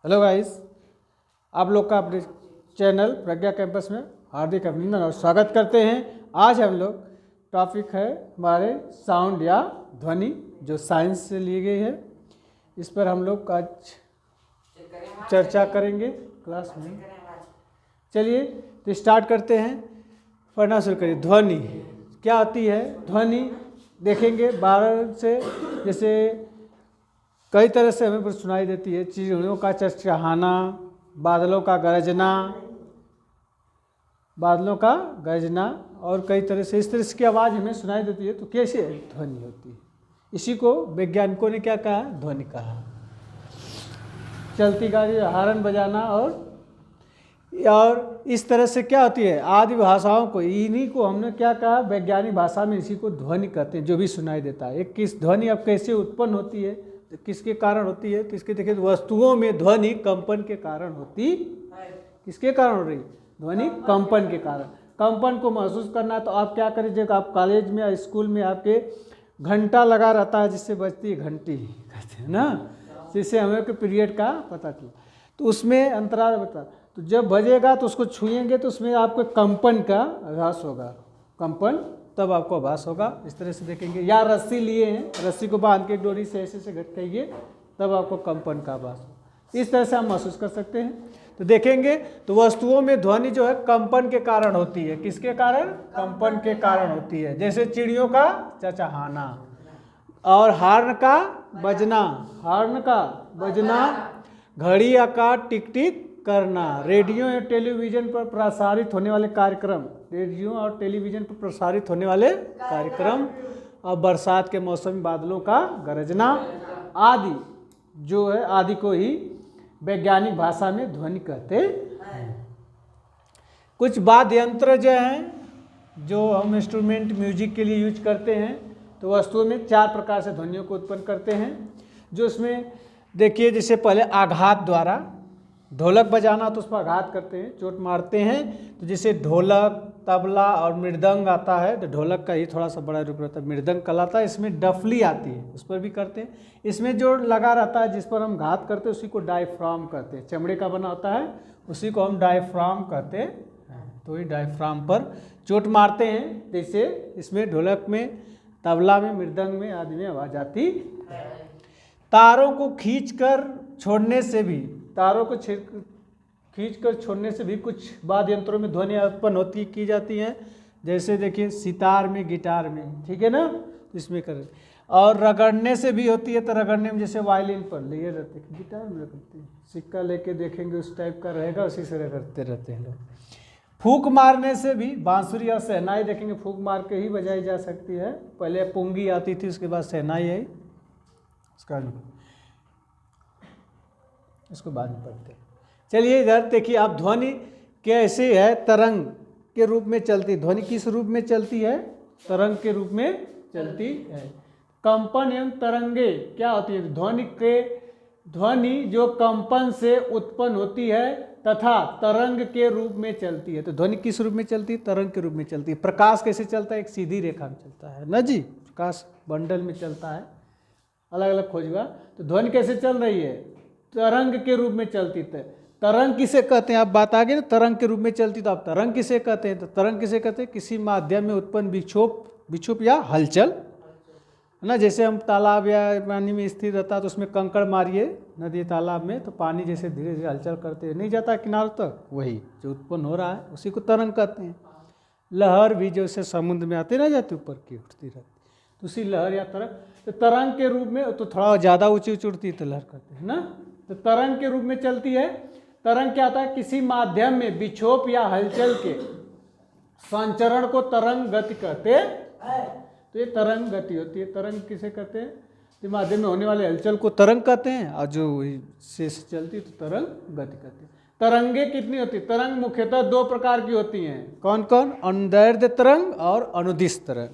Hello guys, आप लोग का अपने चैनल प्रज्ञा कैंपस में हार्दिक अभिनंदन और स्वागत करते हैं। आज हम लोग टॉपिक है हमारे साउंड या ध्वनि, जो साइंस से ली गई है। इस पर हम लोग आज चर्चा करेंगे क्लास में। चलिए तो स्टार्ट करते हैं, पढ़ना शुरू करिए। ध्वनि क्या होती है? ध्वनि देखेंगे 12 से, जैसे कई तरह से हमें सुनाई देती है। चिड़ियों का चहचहाना, बादलों का गरजना और कई तरह से इस तरह की आवाज़ हमें सुनाई देती है। तो कैसे ध्वनि होती है? इसी को वैज्ञानिकों ने क्या कहा? ध्वनि कहा। चलती गाड़ी हॉर्न बजाना और इस तरह से क्या होती है? आदि भाषाओं को, इन्हीं को हमने क्या कहा? वैज्ञानिक भाषा में इसी को ध्वनि कहते हैं, जो भी सुनाई देता है। एक किस ध्वनि अब कैसे उत्पन्न होती है, तो किसके कारण होती है? तो इसके देखिए, वस्तुओं में ध्वनि कंपन के कारण होती। किसके कारण हो रही? ध्वनि कंपन के कारण। कंपन को महसूस करना है तो आप क्या करें? जब आप कॉलेज में या स्कूल में आपके घंटा लगा रहता है, जिससे बजती है घंटी कहते हैं ना, जिससे हमें के पीरियड का पता चला, तो उसमें अंतराल बता। तो जब बजेगा तो उसको छुएंगे तो उसमें आपको कंपन का आभास होगा। कंपन तब आपको आभास होगा। इस तरह से देखेंगे, या रस्सी लिए हैं, रस्सी को बांध के डोरी से ऐसे घटकाइए, तब आपको कंपन का आभास होगा। इस तरह से हम महसूस कर सकते हैं। तो देखेंगे तो वस्तुओं में ध्वनि जो है कंपन के कारण होती है। किसके कारण? कंपन के कारण होती है। जैसे चिड़ियों का चहचहाना और हॉर्न का बजना, घड़ी का टिक टिक करना, रेडियो या टेलीविजन पर प्रसारित होने वाले कार्यक्रम, और बरसात के मौसम में बादलों का गरजना आदि, जो है आदि को ही वैज्ञानिक भाषा में ध्वनि कहते हैं। कुछ वाद्य यंत्र जो हैं, जो हम इंस्ट्रूमेंट म्यूजिक के लिए यूज करते हैं, तो वस्तुओं में 4 प्रकार से ध्वनियों को उत्पन्न करते हैं। जो इसमें देखिए, जैसे पहले आघात द्वारा, ढोलक बजाना तो उस पर आघात करते हैं, चोट मारते हैं। तो जैसे ढोलक, तबला और मृदंग आता है, तो ढोलक का ही थोड़ा सा बड़ा रूप रहता है, मृदंग कहलाता है। इसमें डफली आती है, उस पर भी करते हैं। इसमें जो लगा रहता है, जिस पर हम घात करते हैं, उसी को डायफ्राम कहते हैं। चमड़े का बना होता है, उसी को हम डायफ्राम कहते हैं। तो ये डायफ्राम पर चोट मारते हैं। जैसे इसमें ढोलक में, तबला में, मृदंग में आदि में आवाज आती है। तारों को खींचकर छोड़ने से भी कुछ वाद्य यंत्रों में ध्वनि उत्पन्न की जाती हैं। जैसे देखिए सितार में, गिटार में, ठीक है ना, तो इसमें करें। और रगड़ने से भी होती है। तो रगड़ने में जैसे वायलिन पर लिए रहते हैं, गिटार में रगड़ते हैं, सिक्का लेके देखेंगे उस टाइप का रहेगा, उसी से रगड़ते रहते हैं लोग। फूंक मारने से भी, बांसुरी और शहनाई देखेंगे फूंक मार के ही बजाई जा सकती है। पहले पुंगी आती थी, उसके बाद शहनाई आई, इसको बाद में पढ़ते हैं। चलिए इधर देखिए आप, ध्वनि कैसे है? तरंग के रूप में चलती। ध्वनि किस रूप में चलती है? तरंग के रूप में चलती है। कंपन एवं तरंगे क्या होती है? ध्वनि जो कंपन से उत्पन्न होती है तथा तरंग के रूप में चलती है। तो ध्वनि किस रूप में चलती है? तरंग के रूप में चलती है। प्रकाश कैसे चलता है? एक सीधी रेखा में चलता है ना जी। प्रकाश बंडल में चलता है, अलग अलग खोजगा। तो ध्वनि कैसे चल रही है? तरंग के रूप में चलती है। तरंग किसे कहते हैं? आप बात आ गई ना, तरंग के रूप में चलती, तो आप तरंग किसे कहते हैं? तो तरंग किसे कहते हैं? किसी माध्यम में उत्पन्न विक्षोभ या हलचल, है ना। जैसे हम तालाब या पानी में स्थिर रहता है, तो उसमें कंकड़ मारिए नदी तालाब में, तो पानी जैसे धीरे धीरे हलचल करते हैं, नहीं जाता किनारों तक, वही जो उत्पन्न हो रहा है उसी को तरंग कहते हैं। लहर भी जैसे समुद्र में आते ना जाती, ऊपर की उठती रहती, तो उसी लहर या तरंग। तो तरंग के रूप में, तो थोड़ा ज़्यादा ऊँची उड़ती है तो लहर करते हैं ना। तो तरंग के रूप में चलती है। तरंग क्या होता है? किसी माध्यम में विक्षोभ या हलचल के संचरण को तरंग गति कहते हैं। तो ये तरंग गति होती है। तरंग किसे कहते हैं? तो माध्यम में होने वाले हलचल को तरंग कहते हैं, और जो से चलती है तो तरंग गति कहते हैं। तरंगे कितनी होती है? तरंग मुख्यतः 2 प्रकार की होती हैं। कौन कौन? अनुदैर्ध्य तरंग और अनुदिश तरंग,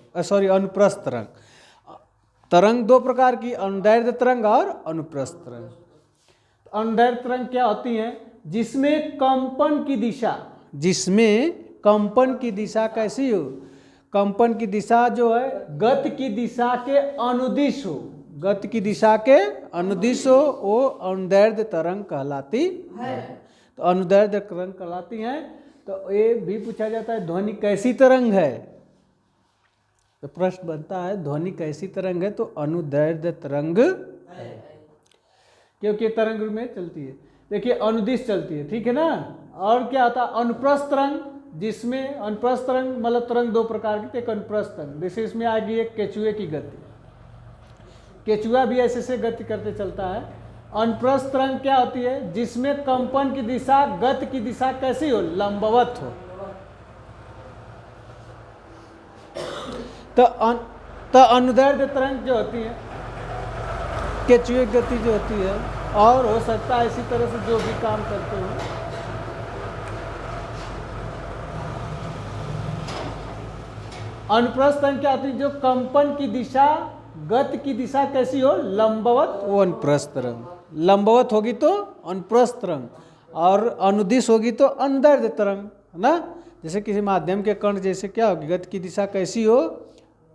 अनुप्रस्थ तरंग। तरंग 2 प्रकार की, अनुदैर्ध्य तरंग और अनुप्रस्थ तरंग। अनुदैर्ध्य तरंग क्या होती हैं? जिसमें कंपन की दिशा कैसी हो? कंपन की दिशा जो है गति की दिशा के अनुदिश हो। गति की दिशा के अनुदिश हो वो अनुदैर्ध्य तरंग कहलाती है। तो अनुदैर्ध्य तरंग कहलाती हैं। तो ये भी पूछा जाता है ध्वनि कैसी तरंग है, तो प्रश्न बनता है ध्वनि कैसी तरंग है, तो अनुदैर्ध्य तरंग है, क्योंकि तरंग रूप में चलती है। देखिए अनुदिश चलती है, ठीक है ना। और क्या होता है अनुप्रस्थ तरंग, जिसमें अनुप्रस्थ तरंग मतलब तरंग दो प्रकार की, एक अनुप्रस्थ तरंग, जैसे इसमें आ गई एक केचुए की गति, केचुआ भी ऐसे से गति करते चलता है। अनुप्रस्थ तरंग क्या होती है, जिसमें कंपन की दिशा गति की दिशा कैसी हो, लंबवत हो। तो अनुदैर्ध्य तरंग जो होती है, केचुए की गति जो होती है, और हो सकता है इसी तरह से जो भी काम करते हो। अनुप्रस्थ तरंग क्या होती है, जो कंपन की दिशा गति की दिशा कैसी हो, लंबवत, वो अनुप्रस्थ तरंग। लंबवत होगी तो अनुप्रस्थ तरंग, और अनुदिश होगी तो अनुदैर्ध्य तरंग, है ना। जैसे किसी माध्यम के कण जैसे क्या होगी, गति की दिशा कैसी हो,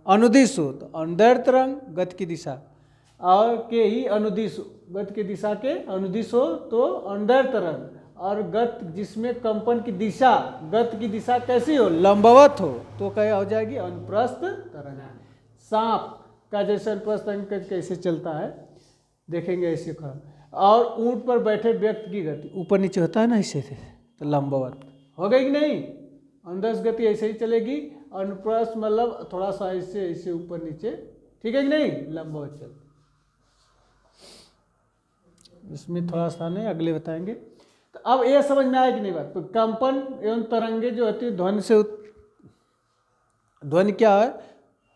अनुदिश हो तो अनुदैर्ध्य तरंग गति की दिशा, और के ही अनुदिश गति की दिशा के अनुदिश हो तो अनुदैर्ध्य तरंग, और गति जिसमें कंपन की दिशा गति की दिशा कैसी हो, लंबवत हो, तो क्या हो जाएगी, अनुप्रस्थ तरंग। सांप का जैसे अनुप्रस्थ तरंग कैसे चलता है देखेंगे ऐसे का। और ऊंट पर बैठे व्यक्ति की गति ऊपर नीचे होता है ना, ऐसे से तो लंबवत हो गई कि नहीं। अनुदैर्ध्य गति ऐसे ही चलेगी, अनुप्रस्थ मतलब थोड़ा सा ऐसे ऐसे ऊपर नीचे, ठीक है कि नहीं, लंबवत चलती। इसमें थोड़ा सा नहीं, अगले बताएंगे। तो अब ये समझ में आया कि नहीं बात, तो कंपन एवं तरंगे जो होती है ध्वनि से ध्वनि क्या है,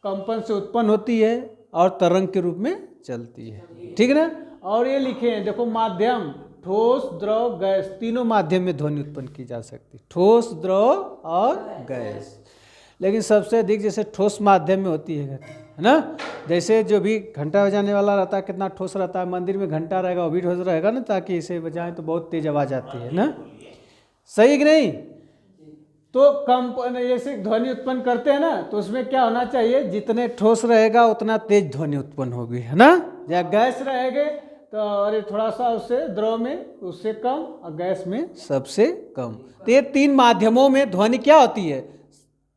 कंपन से उत्पन्न होती है और तरंग के रूप में चलती है, ठीक है ना। और ये लिखे हैं देखो, माध्यम ठोस द्रव गैस, तीनों माध्यम में ध्वनि उत्पन्न की जा सकती है, ठोस द्रव और गैस। लेकिन सबसे अधिक जैसे ठोस माध्यम में होती है ना। जैसे जो भी घंटा बजाने वाला रहता है कितना ठोस रहता है, मंदिर में घंटा रहेगा वो भी ठोस रहेगा ना, ताकि इसे बजाएं तो बहुत तेज आवाज आती है ना, सही कि नहीं। तो कंपन जैसे ध्वनि उत्पन्न करते हैं ना, तो उसमें क्या होना चाहिए, जितने ठोस रहेगा उतना तेज ध्वनि उत्पन्न होगी, है ना। या गैस रहेंगे तो अरे थोड़ा सा उससे द्रव में उससे कम, और गैस में सबसे कम। तो ये तीन माध्यमों में ध्वनि क्या होती है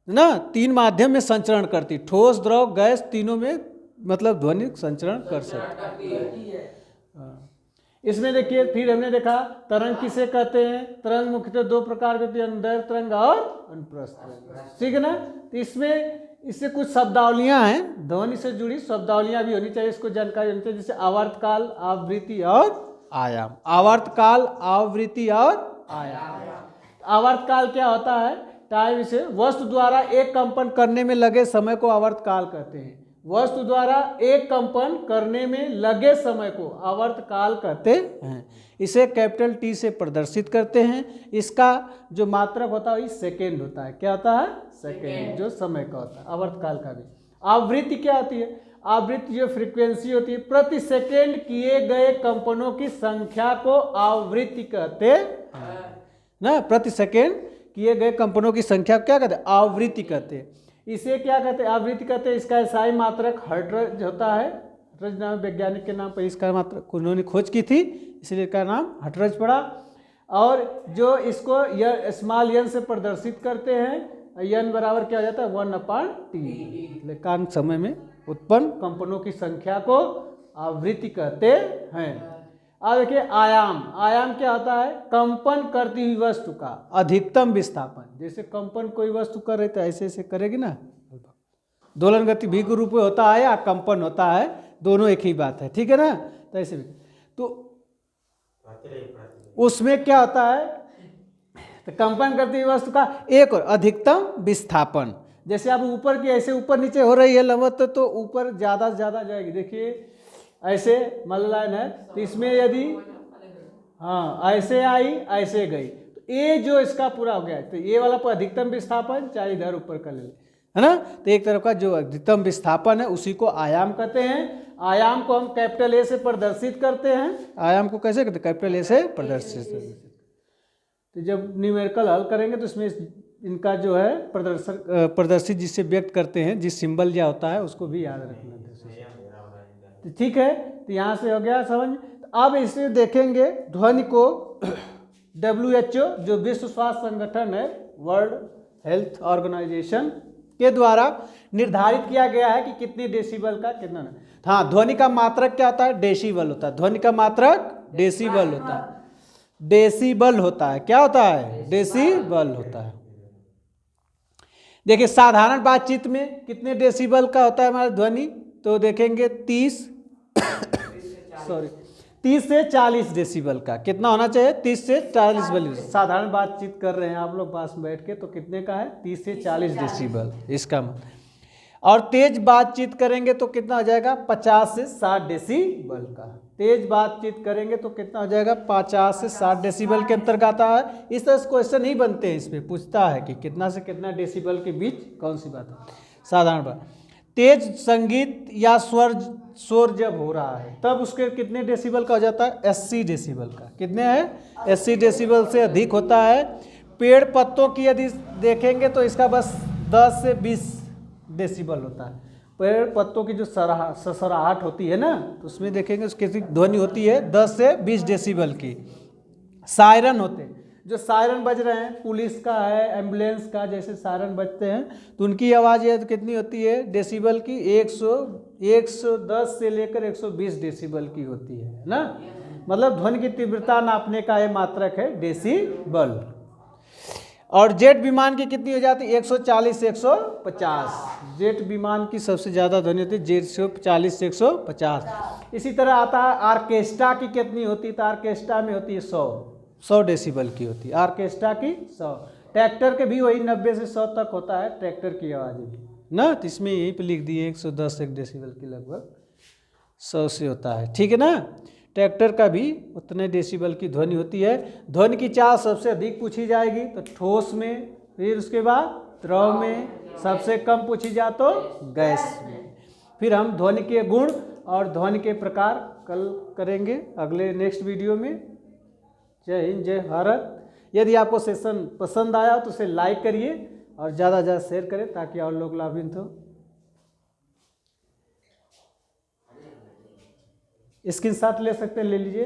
ना, तीन माध्यम में संचरण करती, ठोस द्रव गैस, तीनों में मतलब ध्वनि संचरण कर सकती है। इसमें देखिए फिर हमने देखा तरंग किसे कहते हैं, तरंग मुख्यतः दो प्रकार के होती है, अनुदैर्ध्य तरंग और अनुप्रस्थ तरंग, ठीक है ना। तो इससे कुछ शब्दावलियां हैं, ध्वनि से जुड़ी शब्दावलियां भी होनी चाहिए, इसको जानकारी होनी चाहिए। जैसे आवर्तकाल, आवृत्ति और आयाम। आवर्तकाल, आवृत्ति और आयाम। आवर्तकाल क्या होता है, टाइम से वस्तु द्वारा एक कंपन करने में लगे समय को आवर्तकाल कहते हैं। वस्तु द्वारा एक कंपन करने में लगे समय को आवर्तकाल कहते हैं। इसे कैपिटल टी से प्रदर्शित करते हैं। इसका जो मात्रक होता है सेकेंड होता है, क्या होता है, सेकेंड, जो समय का होता है, आवर्तकाल का भी। आवृत्ति क्या होती है, आवृत्ति जो फ्रीक्वेंसी होती है, प्रति सेकेंड किए गए कंपनों की संख्या को आवृत्ति कहते हैं ना। प्रति सेकेंड किए गए कंपनों की संख्या क्या कहते हैं, आवृत्ति कहते हैं। इसे क्या कहते हैं, आवृत्ति कहते हैं। इसका SI मात्रक हर्ट्ज होता है। हर्ट्ज नाम वैज्ञानिक के नाम पर इसका मात्रक उन्होंने खोज की थी, इसलिए इसका नाम हर्ट्ज पड़ा। और जो इसको स्मॉल n से प्रदर्शित करते हैं, n बराबर क्या हो जाता है, 1/T। एकांक समय में उत्पन्न कंपनों की संख्या को आवृत्ति कहते हैं। अब देखिए आयाम, आयाम क्या होता है, कंपन करती हुई वस्तु का अधिकतम विस्थापन। जैसे कंपन कोई वस्तु कर रही तो ऐसे ऐसे करेगी ना, दोलन गति भी के रूप में होता है या कंपन होता है, दोनों एक ही बात है, ठीक है ना। तो ऐसे भी तो उसमें क्या होता है, तो कंपन करती हुई वस्तु का एक और अधिकतम विस्थापन। जैसे आप ऊपर की ऐसे ऊपर नीचे हो रही है लंबवत, तो ऊपर ज़्यादा से ज़्यादा जाएगी। देखिए ऐसे मान लाइन है, तो इसमें यदि हाँ ऐसे आई ऐसे गई, तो ये जो इसका पूरा हो गया, तो ये वाला पर अधिकतम विस्थापन चाहे इधर ऊपर कर ले, है ना। तो एक तरफ का जो अधिकतम विस्थापन है उसी को आयाम कहते हैं। आयाम को हम कैपिटल ए से प्रदर्शित करते हैं। आयाम को कैसे करते हैं, कैपिटल ए से प्रदर्शित। तो जब न्यूमेरिकल हल करेंगे तो इसमें इनका जो है प्रदर्शित जिससे व्यक्त करते हैं, जिस सिंबल या होता है उसको भी याद रखना। ठीक है, तो यहाँ से हो गया समझ। तो अब इसे देखेंगे ध्वनि को WHO जो विश्व स्वास्थ्य संगठन है, वर्ल्ड हेल्थ ऑर्गेनाइजेशन के द्वारा निर्धारित किया गया है कि कितने डेसिबल का कितना। हाँ, ध्वनि का मात्रक क्या होता है? डेसिबल होता है। ध्वनि का मात्रक डेसिबल होता है। डेसिबल होता है, क्या होता है? डेसिबल होता है। देखिए साधारण बातचीत में कितने डेसिबल का होता है हमारा ध्वनि? तो देखेंगे 30 से 40 डेसिबल का। कितना होना चाहिए? 30 से 40 डेसिबल। साधारण बातचीत कर रहे हैं आप लोग पास में बैठ के, तो कितने का है? 30 से 40 डेसिबल इसका। और तेज बातचीत करेंगे तो कितना हो जाएगा? 50 से 60 डेसिबल का। तेज बातचीत करेंगे तो कितना हो जाएगा? 50 से 60 डेसिबल के अंतर्गत आता है। इस तरह से क्वेश्चन नहीं बनते हैं, इसमें पूछता है कि कितना से कितना डेसिबल के बीच कौन सी बात है। साधारण बात। तेज संगीत या शोर जब हो रहा है तब उसके कितने डेसिबल का हो जाता है? 80 डेसिबल का। कितने हैं? 80 डेसिबल से अधिक होता है। पेड़ पत्तों की यदि देखेंगे तो इसका बस 10 से 20 डेसिबल होता है। पेड़ पत्तों की जो सराहट होती है ना, तो उसमें देखेंगे उसकी ध्वनि होती है 10 से 20 डेसिबल की। सायरन होते हैं, जो सायरन बज रहे हैं, पुलिस का है, एम्बुलेंस का, जैसे सायरन बजते हैं तो उनकी आवाज़ ये कितनी होती है डेसिबल की? 110 से लेकर 120 डेसिबल की होती है ना। मतलब ध्वनि की तीव्रता नापने का ये मात्रक है डेसिबल। और जेट विमान की कितनी हो जाती है? 140 से 150। जेट विमान की सबसे ज़्यादा ध्वनि होती है जेट 140 से 150। इसी तरह आता है आर्केस्ट्रा की कितनी होती है? तो आर्केस्ट्रा में होती है 100 डेसिबल की होती है। आर्केस्ट्रा की 100। ट्रैक्टर के भी वही 90 से 100 तक होता है ट्रैक्टर की आवाज़ भी ना। तो इसमें यहीं पे लिख दिए 110 डेसिबल की लगभग 100 से होता है, ठीक है ना। ट्रैक्टर का भी उतने डेसिबल की ध्वनि होती है। ध्वनि की चाल सबसे अधिक पूछी जाएगी तो ठोस में, फिर उसके बाद द्रव में, सबसे कम पूछी जा तो गैस में। फिर हम ध्वनि के गुण और ध्वनि के प्रकार कल करेंगे अगले नेक्स्ट वीडियो में। जय हिंद, जय भारत। यदि आपको सेशन पसंद आया तो उसे लाइक करिए और ज़्यादा से ज़्यादा शेयर करें ताकि और लोग लाभान्वित हो। स्क्रीनशॉट ले सकते हैं, ले लीजिए।